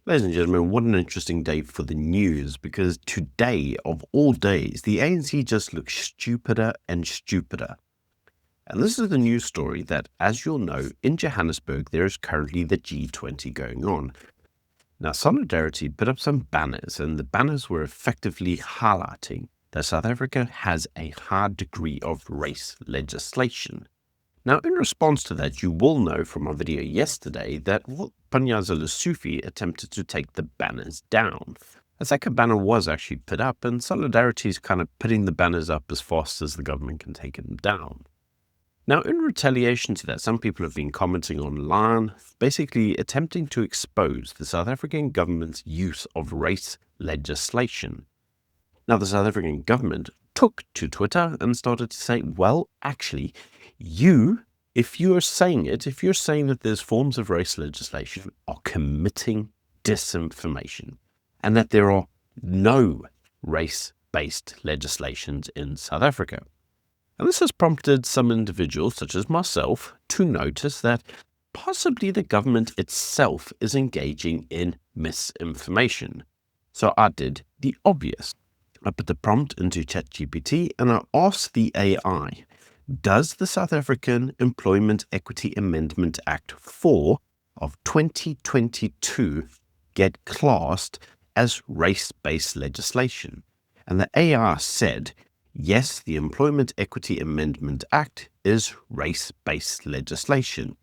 Ladies and gentlemen, what an interesting day for the news, because today, of all days, the ANC just looks stupider and stupider. And this is the news story that, as you'll know, in Johannesburg, there is currently the G20 going on. Now, Solidarity put up some banners, and the banners were effectively highlighting that South Africa has a high degree of race legislation. Now, in response to that, you will know from our video yesterday that Panyaza Lesufi attempted to take the banners down. A second banner was actually put up, and Solidarity is kind of putting the banners up as fast as the government can take them down. Now, in retaliation to that, some people have been commenting online, basically attempting to expose the South African government's use of race legislation. Now, the South African government took to Twitter and started to say, well, actually, if you're saying that there's forms of race legislation, are committing disinformation, and that there are no race-based legislations in South Africa. And this has prompted some individuals, such as myself, to notice that possibly the government itself is engaging in misinformation. So I did the obvious. I put the prompt into ChatGPT and I asked the AI, does the South African Employment Equity Amendment Act 4 of 2022 get classed as race-based legislation? And the AI said, yes, the Employment Equity Amendment Act is race-based legislation,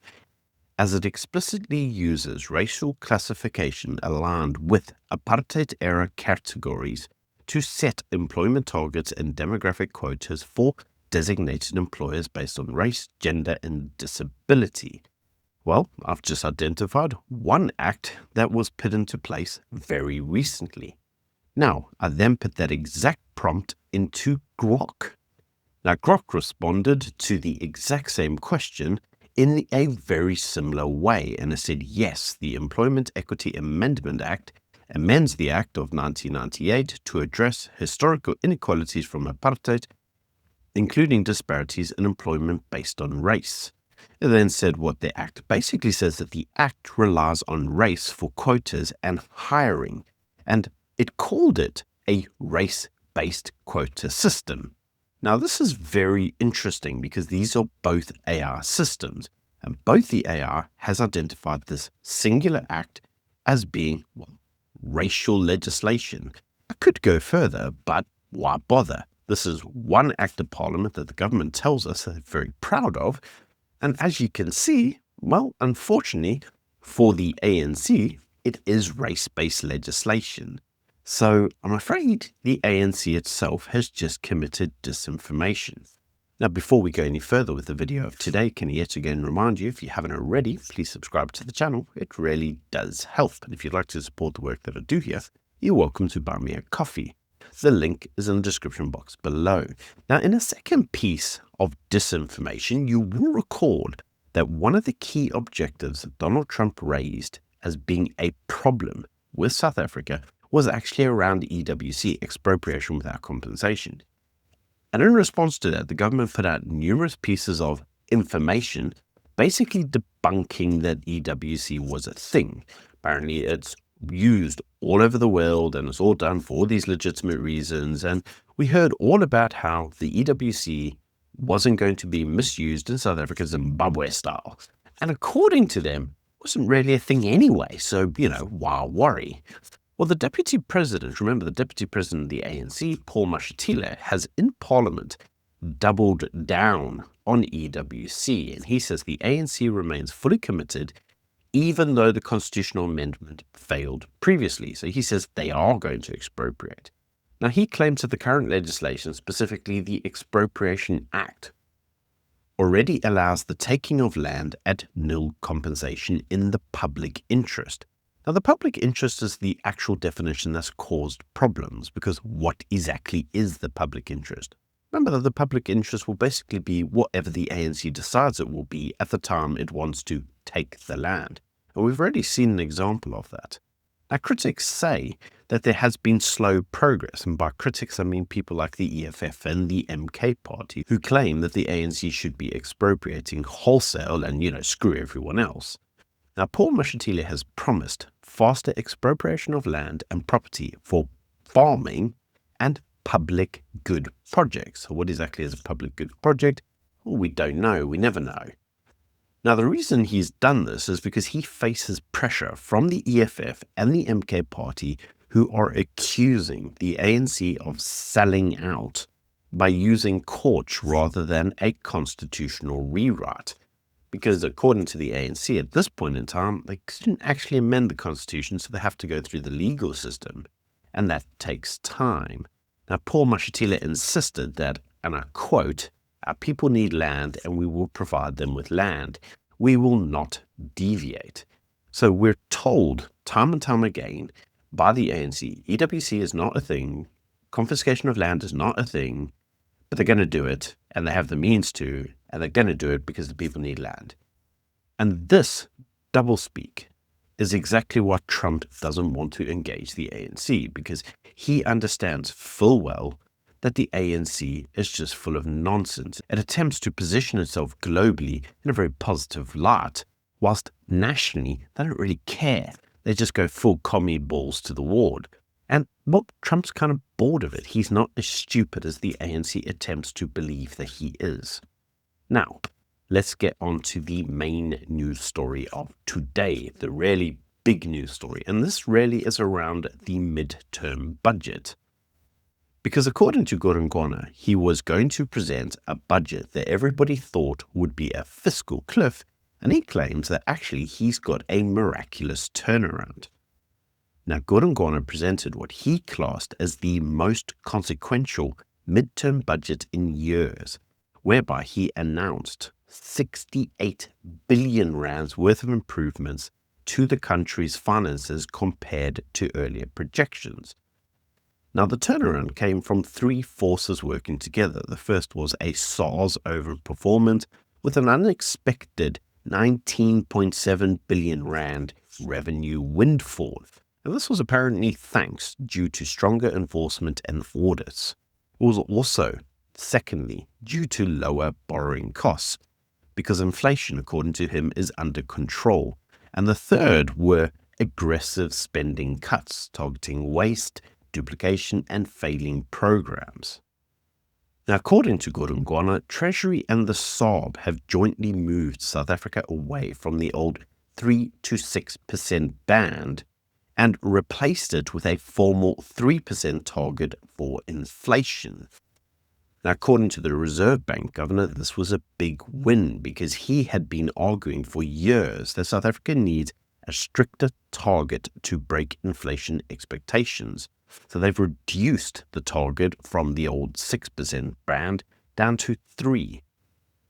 as it explicitly uses racial classification aligned with apartheid-era categories to set employment targets and demographic quotas for designated employers based on race, gender, and disability. Well, I've just identified one act that was put into place very recently. Now, I then put that exact prompt into Grock. Now, Grock responded to the exact same question in a very similar way, and it said, yes, the Employment Equity Amendment Act amends the Act of 1998 to address historical inequalities from apartheid, including disparities in employment based on race. It then said what the Act basically says, that the Act relies on race for quotas and hiring, and it called it a race-based quota system. Now, this is very interesting because these are both AI systems, and both the AI has identified this singular act as being, well, racial legislation. I could go further, but why bother? This is one act of parliament that the government tells us they're very proud of, and as you can see, well, unfortunately for the ANC, it is race-based legislation. So I'm afraid the ANC itself has just committed disinformation. Now, before we go any further with the video of today, can I yet again remind you, if you haven't already, please subscribe to the channel. It really does help. And if you'd like to support the work that I do here, you're welcome to buy me a coffee. The link is in the description box below. Now, in a second piece of disinformation, you will recall that one of the key objectives that Donald Trump raised as being a problem with South Africa was actually around EWC, expropriation without compensation. And in response to that, the government put out numerous pieces of information basically debunking that EWC was a thing. Apparently, it's used all over the world and it's all done for all these legitimate reasons. And we heard all about how the EWC wasn't going to be misused in South Africa, Zimbabwe style. And according to them, it wasn't really a thing anyway. So, why worry? Well, the deputy president, remember the deputy president of the ANC, Paul Mashatile, has in parliament doubled down on EWC. And he says the ANC remains fully committed even though the constitutional amendment failed previously. So he says they are going to expropriate. Now, he claims that the current legislation, specifically the Expropriation Act, already allows the taking of land at nil compensation in the public interest. Now, the public interest is the actual definition that's caused problems, because what exactly is the public interest? Remember that the public interest will basically be whatever the ANC decides it will be at the time it wants to take the land. And we've already seen an example of that. Now, critics say that there has been slow progress, and by critics I mean people like the EFF and the MK party, who claim that the ANC should be expropriating wholesale and, screw everyone else. Now, Paul Mashatile has promised faster expropriation of land and property for farming and public good projects. So what exactly is a public good project? Well, we don't know. We never know. Now, the reason he's done this is because he faces pressure from the EFF and the MK party, who are accusing the ANC of selling out by using courts rather than a constitutional rewrite. Because according to the ANC, at this point in time, they couldn't actually amend the constitution, so they have to go through the legal system, and that takes time. Now, Paul Mashatile insisted that, and I quote, "Our people need land and we will provide them with land. We will not deviate." So we're told time and time again by the ANC, EWC is not a thing, confiscation of land is not a thing, but they're going to do it, and they have the means to, and they're going to do it because the people need land. And this doublespeak is exactly what Trump doesn't want to engage the ANC, because he understands full well that the ANC is just full of nonsense. It attempts to position itself globally in a very positive light, whilst nationally they don't really care. They just go full commie balls to the ward. And, well, Trump's kind of bored of it. He's not as stupid as the ANC attempts to believe that he is. Now, let's get on to the main news story of today, the really big news story. And this really is around the midterm budget. Because according to Gorongwana, he was going to present a budget that everybody thought would be a fiscal cliff, and he claims that actually he's got a miraculous turnaround. Now, Gorongwana presented what he classed as the most consequential midterm budget in years, whereby he announced 68 billion rands worth of improvements to the country's finances compared to earlier projections. Now, the turnaround came from three forces working together. The first was a SARS overperformance with an unexpected 19.7 billion rand revenue windfall. And this was apparently thanks due to stronger enforcement and audits. It was also, secondly, due to lower borrowing costs, because inflation, according to him, is under control. And the third were aggressive spending cuts targeting waste, duplication, and failing programs. Now, according to Gorongwana, Treasury and the SARB have jointly moved South Africa away from the old 3 to 6% band and replaced it with a formal 3% target for inflation. Now, according to the Reserve Bank governor, this was a big win because he had been arguing for years that South Africa needs a stricter target to break inflation expectations. So they've reduced the target from the old 6% band down to 3%.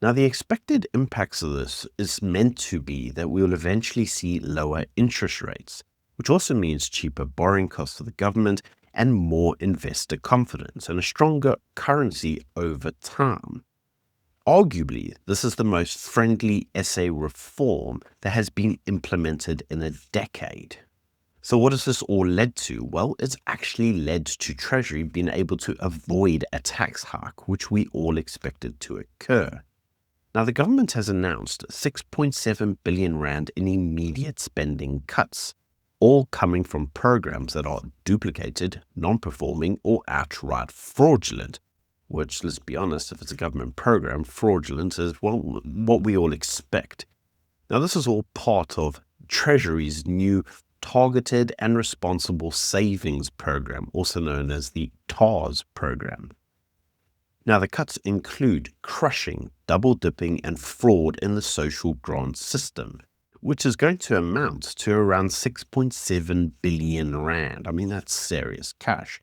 Now, the expected impacts of this is meant to be that we will eventually see lower interest rates, which also means cheaper borrowing costs for the government and more investor confidence and a stronger currency over time. Arguably, this is the most friendly SA reform that has been implemented in a decade. So what has this all led to? Well, it's actually led to Treasury being able to avoid a tax hike, which we all expected to occur. Now, the government has announced 6.7 billion rand in immediate spending cuts, all coming from programs that are duplicated, non-performing, or outright fraudulent. Which, let's be honest, if it's a government program, fraudulent is, well, what we all expect. Now, this is all part of Treasury's new Targeted and Responsible Savings Program, also known as the TARS program. Now, the cuts include crushing, double-dipping, and fraud in the social grant system, which is going to amount to around 6.7 billion rand. I mean, that's serious cash.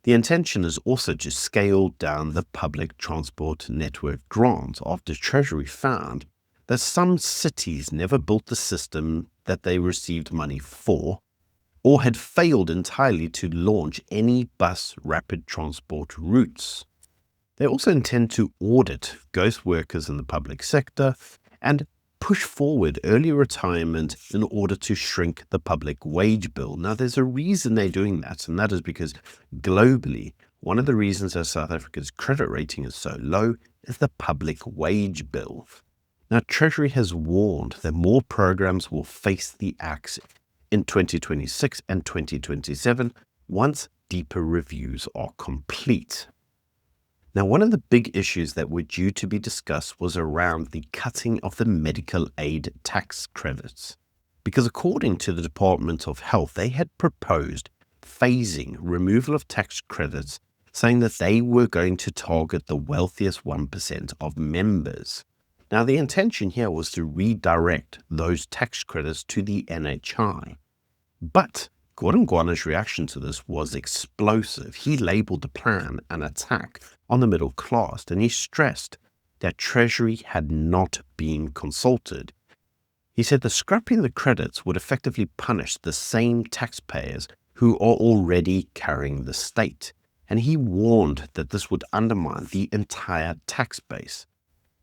The intention is also to scale down the public transport network grant after Treasury found that some cities never built the system that they received money for, or had failed entirely to launch any bus rapid transport routes. They also intend to audit ghost workers in the public sector and push forward early retirement in order to shrink the public wage bill. Now, there's a reason they're doing that, and that is because globally, one of the reasons that South Africa's credit rating is so low is the public wage bill. Now, Treasury has warned that more programs will face the axe in 2026 and 2027 once deeper reviews are complete. Now, one of the big issues that were due to be discussed was around the cutting of the medical aid tax credits. Because according to the Department of Health, they had proposed phasing removal of tax credits, saying that they were going to target the wealthiest 1% of members. Now, the intention here was to redirect those tax credits to the NHI. But Gordon Guana's reaction to this was explosive. He labeled the plan an attack on the middle class, and he stressed that Treasury had not been consulted. He said the scrapping the credits would effectively punish the same taxpayers who are already carrying the state, and he warned that this would undermine the entire tax base.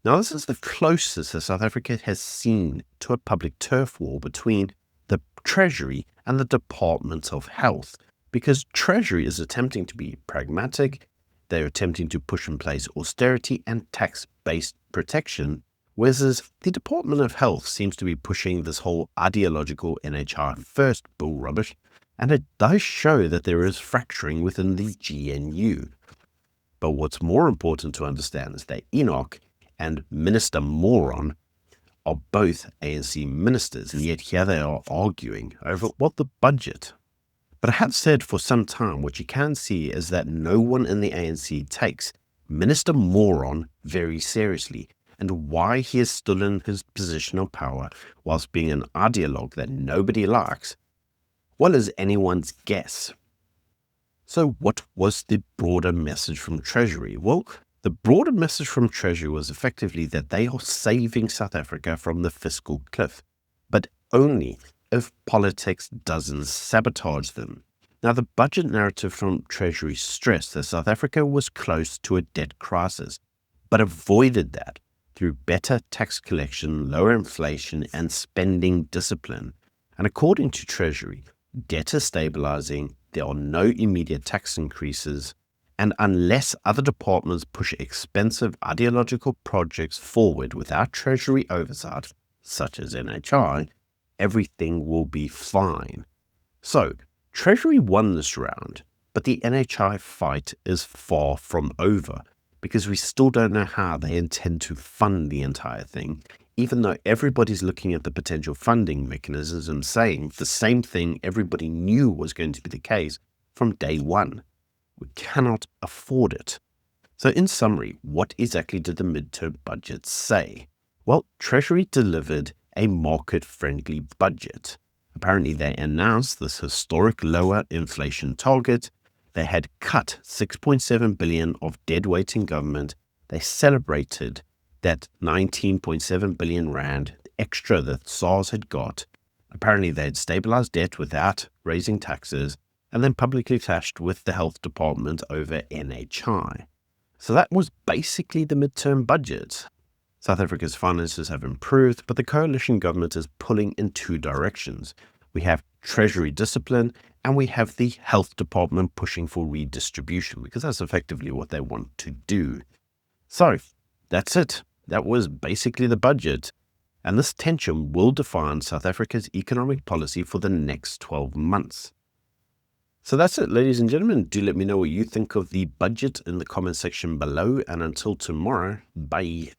Now, this is the closest that South Africa has seen to a public turf war between the Treasury and the Department of Health, because Treasury is attempting to be pragmatic, they're attempting to push in place austerity and tax-based protection, whereas the Department of Health seems to be pushing this whole ideological NHI first bull rubbish, and it does show that there is fracturing within the GNU. But what's more important to understand is that Enoch and Minister Moron are both ANC ministers, and yet here they are arguing over the budget. But I have said for some time, what you can see is that no one in the ANC takes Minister Moron very seriously, and why he is still in his position of power whilst being an ideologue that nobody likes, well, is anyone's guess. So what was the broader message from Treasury? Well, the broader message from Treasury was effectively that they are saving South Africa from the fiscal cliff, but only if politics doesn't sabotage them. Now, the budget narrative from Treasury stressed that South Africa was close to a debt crisis, but avoided that through better tax collection, lower inflation, and spending discipline. And according to Treasury, debt is stabilizing, there are no immediate tax increases, and unless other departments push expensive ideological projects forward without Treasury oversight, such as NHI, everything will be fine. So, Treasury won this round, but the NHI fight is far from over, because we still don't know how they intend to fund the entire thing, even though everybody's looking at the potential funding mechanisms and saying the same thing everybody knew was going to be the case from day one. We cannot afford it. So in summary, what exactly did the midterm budget say? Well, Treasury delivered a market-friendly budget. Apparently, they announced this historic lower inflation target. They had cut 6.7 billion of dead weight in government. They celebrated that 19.7 billion rand extra that SARS had got. Apparently, they had stabilized debt without raising taxes, and then publicly clashed with the health department over NHI. So that was basically the midterm budget. South Africa's finances have improved, but the coalition government is pulling in two directions. We have Treasury discipline, and we have the health department pushing for redistribution, because that's effectively what they want to do. So that's it. That was basically the budget. And this tension will define South Africa's economic policy for the next 12 months. So that's it, ladies and gentlemen. Do let me know what you think of the budget in the comment section below. And until tomorrow, bye.